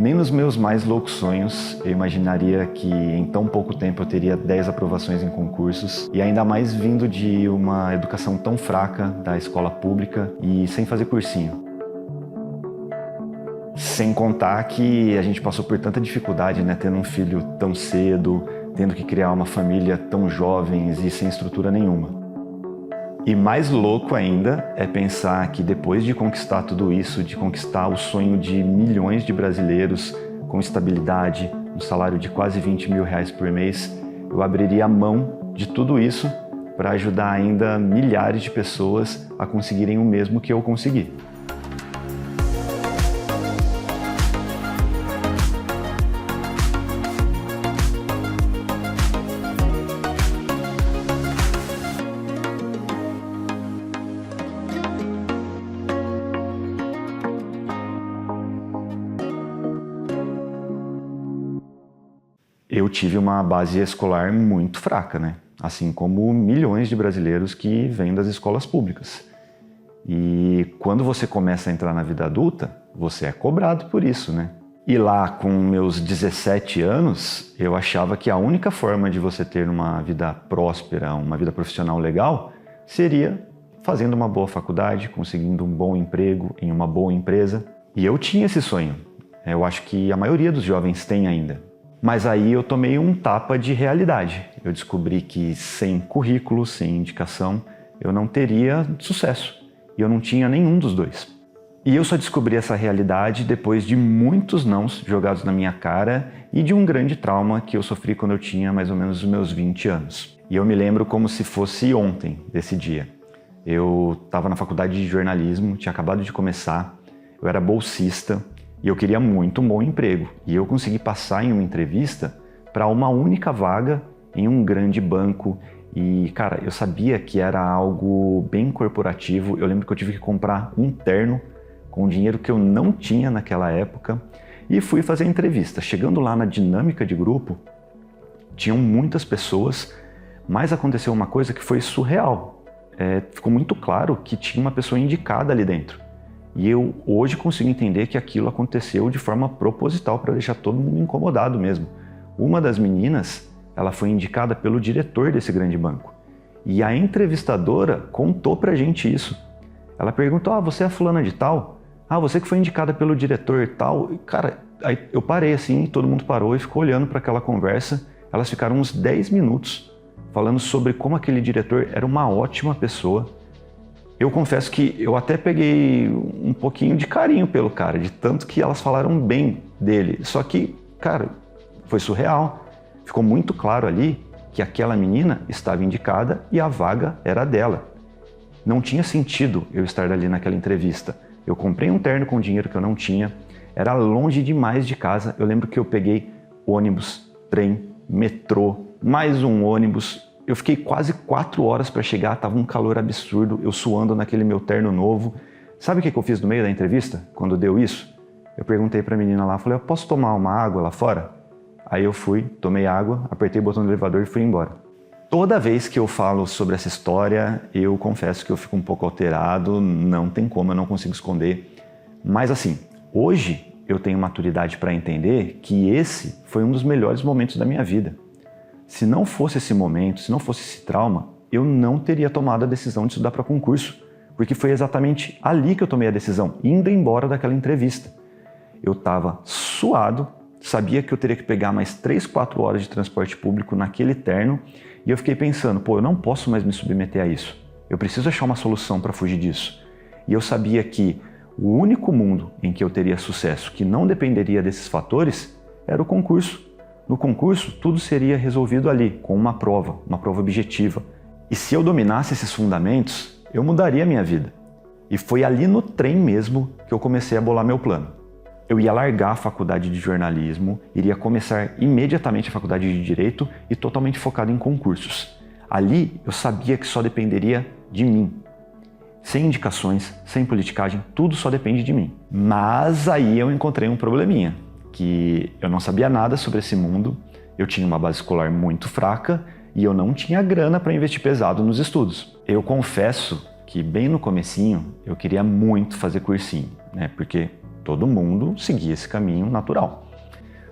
Nem nos meus mais loucos sonhos eu imaginaria que em tão pouco tempo eu teria 10 aprovações em concursos e ainda mais vindo de uma educação tão fraca da escola pública e sem fazer cursinho. Sem contar que a gente passou por tanta dificuldade, né, tendo um filho tão cedo, tendo que criar uma família tão jovens e sem estrutura nenhuma. E mais louco ainda é pensar que depois de conquistar tudo isso, de conquistar o sonho de milhões de brasileiros com estabilidade, um salário de quase 20 mil reais por mês, eu abriria mão de tudo isso para ajudar ainda milhares de pessoas a conseguirem o mesmo que eu consegui. Eu tive uma base escolar muito fraca, né? Assim como milhões de brasileiros que vêm das escolas públicas. E quando você começa a entrar na vida adulta, você é cobrado por isso, né? E lá, com meus 17 anos, eu achava que a única forma de você ter uma vida próspera, uma vida profissional legal, seria fazendo uma boa faculdade, conseguindo um bom emprego em uma boa empresa. E eu tinha esse sonho. Eu acho que a maioria dos jovens tem ainda. Mas aí eu tomei um tapa de realidade. Eu descobri que sem currículo, sem indicação, eu não teria sucesso. E eu não tinha nenhum dos dois. E eu só descobri essa realidade depois de muitos nãos jogados na minha cara e de um grande trauma que eu sofri quando eu tinha mais ou menos os meus 20 anos. E eu me lembro como se fosse ontem desse dia. Eu estava na faculdade de jornalismo, tinha acabado de começar, eu era bolsista, e eu queria muito um bom emprego. E eu consegui passar em uma entrevista para uma única vaga em um grande banco. E, cara, eu sabia que era algo bem corporativo. Eu lembro que eu tive que comprar um terno com dinheiro que eu não tinha naquela época. E fui fazer a entrevista. Chegando lá na dinâmica de grupo, tinham muitas pessoas, mas aconteceu uma coisa que foi surreal. Ficou muito claro que tinha uma pessoa indicada ali dentro. E eu hoje consigo entender que aquilo aconteceu de forma proposital para deixar todo mundo incomodado mesmo. Uma das meninas, ela foi indicada pelo diretor desse grande banco. E a entrevistadora contou pra gente isso. Ela perguntou, você é a fulana de tal? Você que foi indicada pelo diretor e tal? E, cara, aí eu parei assim, todo mundo parou e ficou olhando para aquela conversa. Elas ficaram uns 10 minutos falando sobre como aquele diretor era uma ótima pessoa. Eu confesso que eu até peguei um pouquinho de carinho pelo cara, de tanto que elas falaram bem dele. Só que, cara, foi surreal. Ficou muito claro ali que aquela menina estava indicada e a vaga era dela. Não tinha sentido eu estar ali naquela entrevista. Eu comprei um terno com dinheiro que eu não tinha, era longe demais de casa. Eu lembro que eu peguei ônibus, trem, metrô, mais um ônibus. Eu fiquei quase 4 horas para chegar, tava um calor absurdo, eu suando naquele meu terno novo. Sabe o que eu fiz no meio da entrevista, quando deu isso? Eu perguntei para a menina lá, falei, eu posso tomar uma água lá fora? Aí eu fui, tomei água, apertei o botão do elevador e fui embora. Toda vez que eu falo sobre essa história, eu confesso que eu fico um pouco alterado, não tem como, eu não consigo esconder. Mas assim, hoje eu tenho maturidade para entender que esse foi um dos melhores momentos da minha vida. Se não fosse esse momento, se não fosse esse trauma, eu não teria tomado a decisão de estudar para concurso, porque foi exatamente ali que eu tomei a decisão, indo embora daquela entrevista. Eu estava suado, sabia que eu teria que pegar mais 3, 4 horas de transporte público naquele terno, e eu fiquei pensando, eu não posso mais me submeter a isso. Eu preciso achar uma solução para fugir disso. E eu sabia que o único mundo em que eu teria sucesso, que não dependeria desses fatores, era o concurso. No concurso, tudo seria resolvido ali, com uma prova objetiva. E se eu dominasse esses fundamentos, eu mudaria a minha vida. E foi ali no trem mesmo que eu comecei a bolar meu plano. Eu ia largar a faculdade de jornalismo, iria começar imediatamente a faculdade de Direito e totalmente focado em concursos. Ali eu sabia que só dependeria de mim. Sem indicações, sem politicagem, tudo só depende de mim. Mas aí eu encontrei um probleminha, que eu não sabia nada sobre esse mundo, eu tinha uma base escolar muito fraca e eu não tinha grana para investir pesado nos estudos. Eu confesso que bem no comecinho eu queria muito fazer cursinho, né? Porque Todo mundo seguia esse caminho natural.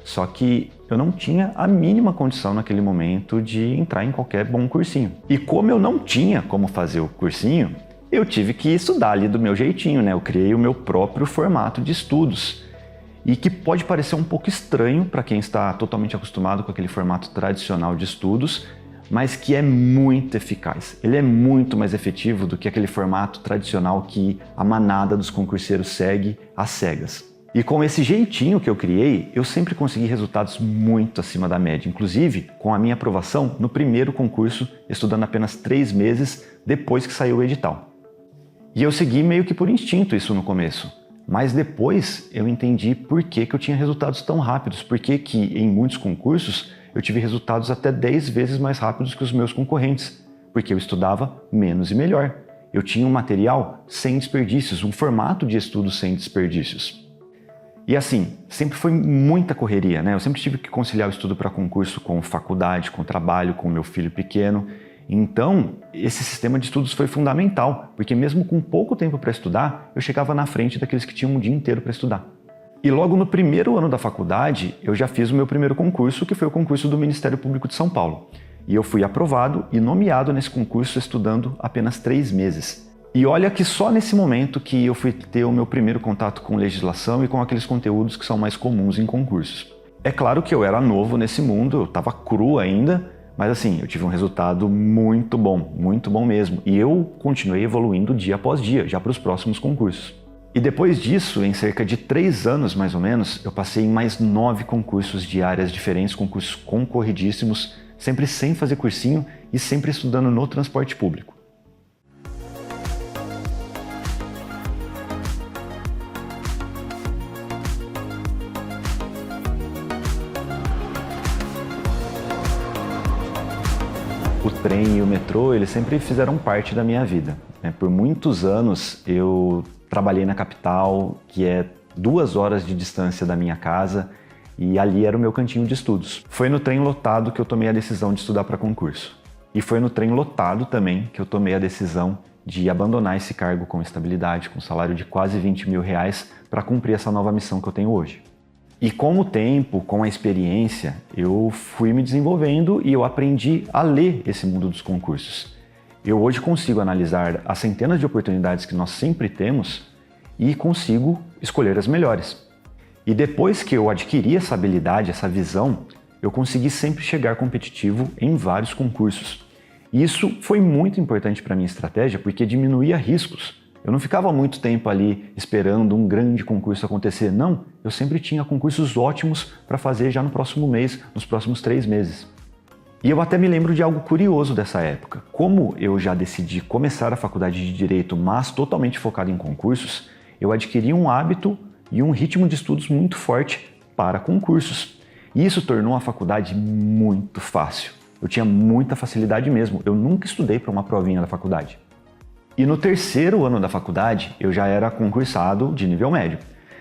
Só que eu não tinha a mínima condição naquele momento de entrar em qualquer bom cursinho. E como eu não tinha como fazer o cursinho, eu tive que estudar ali do meu jeitinho, né? Eu criei o meu próprio formato de estudos. E que pode parecer um pouco estranho para quem está totalmente acostumado com aquele formato tradicional de estudos, mas que é muito eficaz. Ele é muito mais efetivo do que aquele formato tradicional que a manada dos concurseiros segue às cegas. E com esse jeitinho que eu criei, eu sempre consegui resultados muito acima da média, inclusive com a minha aprovação no primeiro concurso, estudando apenas 3 meses depois que saiu o edital. E eu segui meio que por instinto isso no começo, mas depois eu entendi por que eu tinha resultados tão rápidos, por que em muitos concursos eu tive resultados até 10 vezes mais rápidos que os meus concorrentes, porque eu estudava menos e melhor. Eu tinha um material sem desperdícios, um formato de estudo sem desperdícios. E assim, sempre foi muita correria, né? Eu sempre tive que conciliar o estudo para concurso com faculdade, com trabalho, com meu filho pequeno. Então, esse sistema de estudos foi fundamental, porque mesmo com pouco tempo para estudar, eu chegava na frente daqueles que tinham um dia inteiro para estudar. E logo no primeiro ano da faculdade, eu já fiz o meu primeiro concurso, que foi o concurso do Ministério Público de São Paulo. E eu fui aprovado e nomeado nesse concurso estudando apenas 3 meses. E olha que só nesse momento que eu fui ter o meu primeiro contato com legislação e com aqueles conteúdos que são mais comuns em concursos. É claro que eu era novo nesse mundo, eu estava cru ainda, mas assim, eu tive um resultado muito bom mesmo. E eu continuei evoluindo dia após dia, já para os próximos concursos. E depois disso, em cerca de 3 anos mais ou menos, eu passei em mais 9 concursos de áreas diferentes, concursos concorridíssimos, sempre sem fazer cursinho e sempre estudando no transporte público. O trem e o metrô, eles sempre fizeram parte da minha vida. Por muitos anos eu trabalhei na capital, que é 2 horas de distância da minha casa, e ali era o meu cantinho de estudos. Foi no trem lotado que eu tomei a decisão de estudar para concurso. E foi no trem lotado também que eu tomei a decisão de abandonar esse cargo com estabilidade, com um salário de quase 20 mil reais, para cumprir essa nova missão que eu tenho hoje. E com o tempo, com a experiência, eu fui me desenvolvendo e eu aprendi a ler esse mundo dos concursos. Eu hoje consigo analisar as centenas de oportunidades que nós sempre temos e consigo escolher as melhores. E depois que eu adquiri essa habilidade, essa visão, eu consegui sempre chegar competitivo em vários concursos. E isso foi muito importante para a minha estratégia porque diminuía riscos. Eu não ficava muito tempo ali esperando um grande concurso acontecer, não. Eu sempre tinha concursos ótimos para fazer já no próximo mês, nos próximos 3 meses. E eu até me lembro de algo curioso dessa época. Como eu já decidi começar a faculdade de Direito, mas totalmente focado em concursos, eu adquiri um hábito e um ritmo de estudos muito forte para concursos. E isso tornou a faculdade muito fácil. Eu tinha muita facilidade mesmo. Eu nunca estudei para uma provinha da faculdade. E no 3º ano da faculdade, eu já era concursado de nível médio.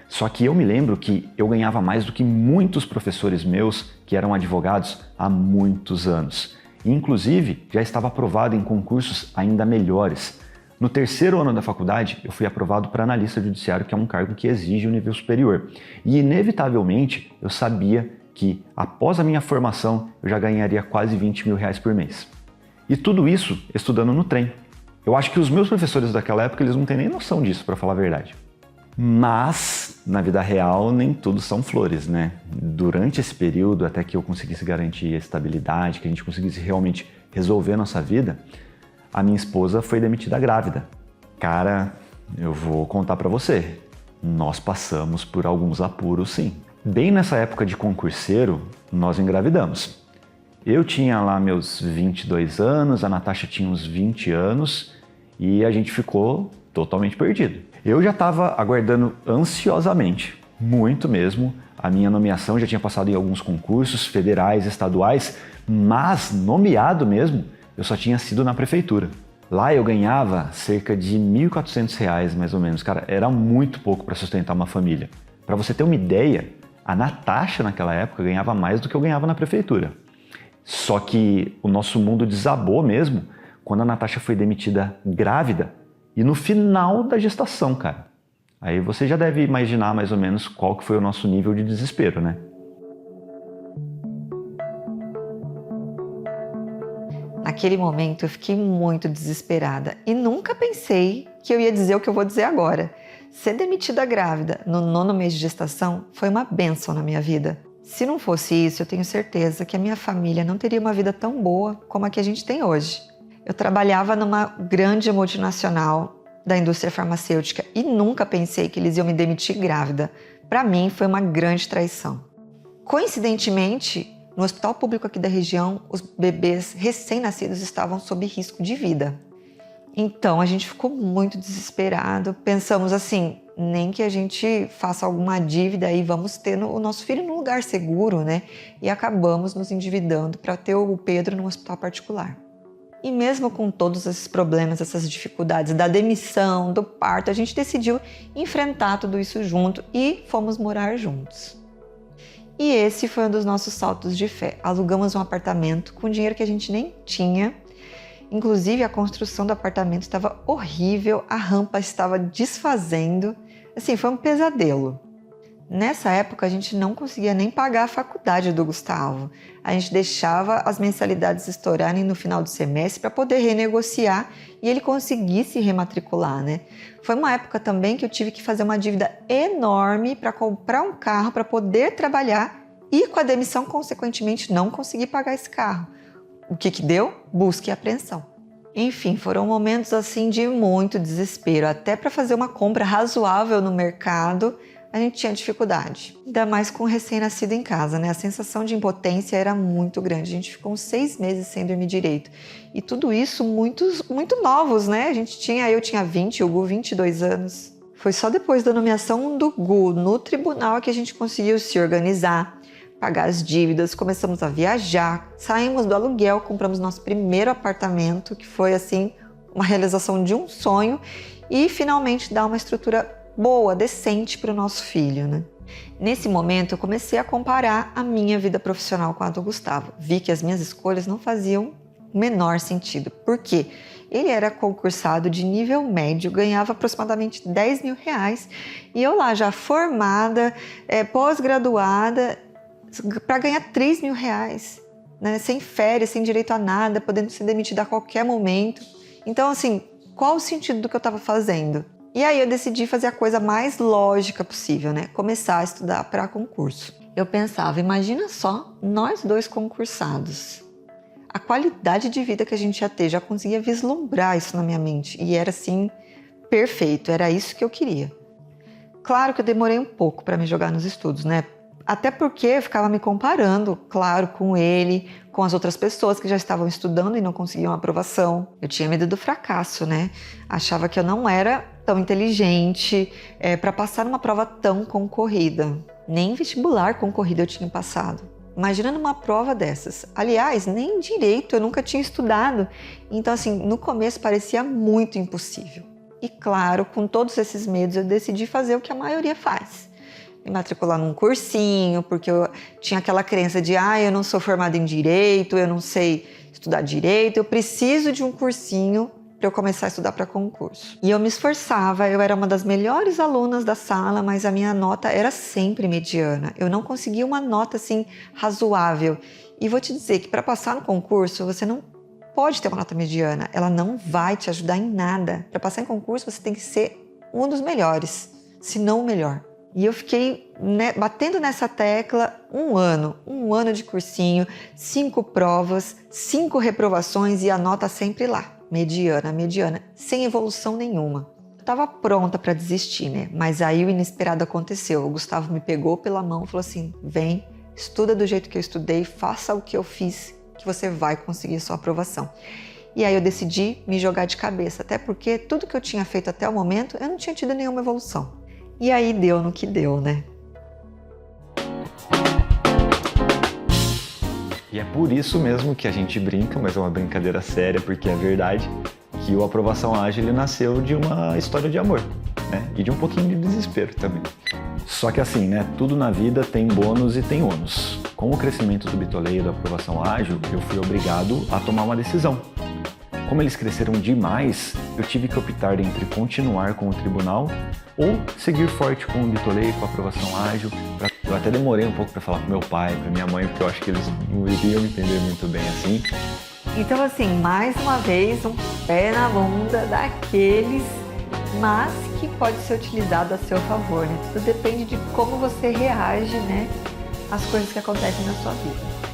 Só que eu me lembro que eu ganhava mais do que muitos professores meus que eram advogados há muitos anos. E, inclusive, já estava aprovado em concursos ainda melhores. No 3º ano da faculdade, eu fui aprovado para analista judiciário, que é um cargo que exige o nível superior. E, inevitavelmente, eu sabia que, após a minha formação, eu já ganharia quase 20 mil reais por mês. E tudo isso estudando no trem. Eu acho que os meus professores daquela época, eles não têm nem noção disso, para falar a verdade. Mas, na vida real, nem tudo são flores, né? Durante esse período, até que eu conseguisse garantir a estabilidade, que a gente conseguisse realmente resolver a nossa vida, a minha esposa foi demitida grávida. Cara, eu vou contar para você, nós passamos por alguns apuros, sim. Bem nessa época de concurseiro, nós engravidamos. Eu tinha lá meus 22 anos, a Natasha tinha uns 20 anos e a gente ficou totalmente perdido. Eu já estava aguardando ansiosamente, muito mesmo, a minha nomeação, já tinha passado em alguns concursos federais, estaduais, mas nomeado mesmo, eu só tinha sido na prefeitura. Lá eu ganhava cerca de R$ 1.400 mais ou menos, cara, era muito pouco para sustentar uma família. Para você ter uma ideia, a Natasha naquela época ganhava mais do que eu ganhava na prefeitura. Só que o nosso mundo desabou mesmo quando a Natasha foi demitida grávida e no final da gestação, cara. Aí você já deve imaginar mais ou menos qual que foi o nosso nível de desespero, né? Naquele momento eu fiquei muito desesperada e nunca pensei que eu ia dizer o que eu vou dizer agora. Ser demitida grávida no 9º mês de gestação foi uma bênção na minha vida. Se não fosse isso, eu tenho certeza que a minha família não teria uma vida tão boa como a que a gente tem hoje. Eu trabalhava numa grande multinacional da indústria farmacêutica e nunca pensei que eles iam me demitir grávida. Para mim, foi uma grande traição. Coincidentemente, no hospital público aqui da região, os bebês recém-nascidos estavam sob risco de vida. Então, a gente ficou muito desesperado. Pensamos assim, nem que a gente faça alguma dívida e vamos ter o nosso filho num lugar seguro, né? E acabamos nos endividando para ter o Pedro num hospital particular. E mesmo com todos esses problemas, essas dificuldades da demissão, do parto, a gente decidiu enfrentar tudo isso junto e fomos morar juntos. E esse foi um dos nossos saltos de fé. Alugamos um apartamento com dinheiro que a gente nem tinha. Inclusive, a construção do apartamento estava horrível, a rampa estava desfazendo. Assim, foi um pesadelo. Nessa época, a gente não conseguia nem pagar a faculdade do Gustavo. A gente deixava as mensalidades estourarem no final do semestre para poder renegociar e ele conseguir se rematricular, né? Foi uma época também que eu tive que fazer uma dívida enorme para comprar um carro para poder trabalhar e, com a demissão, consequentemente, não conseguir pagar esse carro. O que deu? Busca e apreensão. Enfim, foram momentos assim de muito desespero. Até para fazer uma compra razoável no mercado, a gente tinha dificuldade. Ainda mais com o recém-nascido em casa, né? A sensação de impotência era muito grande. A gente ficou uns 6 meses sem dormir direito. E tudo isso muito novos, né? Eu tinha 20, o Gu 22 anos. Foi só depois da nomeação do Gu no tribunal que a gente conseguiu se organizar, pagar as dívidas, começamos a viajar, saímos do aluguel, compramos nosso primeiro apartamento, que foi assim uma realização de um sonho, e finalmente dar uma estrutura boa, decente para o nosso filho, né? Nesse momento eu comecei a comparar a minha vida profissional com a do Gustavo. Vi que as minhas escolhas não faziam o menor sentido. Por quê? Ele era concursado de nível médio, ganhava aproximadamente 10 mil reais, e eu lá já formada, pós-graduada, para ganhar 3 mil reais, né? Sem férias, sem direito a nada, podendo ser demitida a qualquer momento. Então, assim, qual o sentido do que eu estava fazendo? E aí eu decidi fazer a coisa mais lógica possível, né? Começar a estudar para concurso. Eu pensava, imagina só, nós dois concursados. A qualidade de vida que a gente ia ter, já conseguia vislumbrar isso na minha mente. E era assim, perfeito, era isso que eu queria. Claro que eu demorei um pouco para me jogar nos estudos, né? Até porque eu ficava me comparando, claro, com ele, com as outras pessoas que já estavam estudando e não conseguiam aprovação. Eu tinha medo do fracasso, né? Achava que eu não era tão inteligente para passar numa prova tão concorrida. Nem vestibular concorrido eu tinha passado. Imagina numa prova dessas. Aliás, nem direito eu nunca tinha estudado. Então, assim, no começo parecia muito impossível. E claro, com todos esses medos, eu decidi fazer o que a maioria faz. Me matricular num cursinho, porque eu tinha aquela crença de eu não sou formada em direito, eu não sei estudar direito, eu preciso de um cursinho para eu começar a estudar para concurso. E eu me esforçava, eu era uma das melhores alunas da sala, mas a minha nota era sempre mediana. Eu não conseguia uma nota assim razoável. E vou te dizer que para passar no concurso, você não pode ter uma nota mediana, ela não vai te ajudar em nada. Para passar em concurso, você tem que ser um dos melhores, se não o melhor. E eu fiquei batendo nessa tecla um ano de cursinho, 5 provas, 5 reprovações e a nota sempre lá, mediana, sem evolução nenhuma. Eu estava pronta para desistir, né? Mas aí o inesperado aconteceu. O Gustavo me pegou pela mão e falou assim, vem, estuda do jeito que eu estudei, faça o que eu fiz, que você vai conseguir sua aprovação. E aí eu decidi me jogar de cabeça, até porque tudo que eu tinha feito até o momento, eu não tinha tido nenhuma evolução. E aí deu no que deu, né? E é por isso mesmo que a gente brinca, mas é uma brincadeira séria, porque é verdade, que o Aprovação Ágil ele nasceu de uma história de amor, né? E de um pouquinho de desespero também. Só que assim, né? Tudo na vida tem bônus e tem ônus. Com o crescimento do Bitoleio e da Aprovação Ágil, eu fui obrigado a tomar uma decisão. Como eles cresceram demais, eu tive que optar entre continuar com o tribunal ou seguir forte com o Bitolei, com a aprovação ágil. Eu até demorei um pouco para falar com meu pai, com minha mãe, porque eu acho que eles não iriam entender muito bem assim. Então, assim, mais uma vez, um pé na bunda daqueles, mas que pode ser utilizado a seu favor, né? Tudo depende de como você reage, né, às coisas que acontecem na sua vida.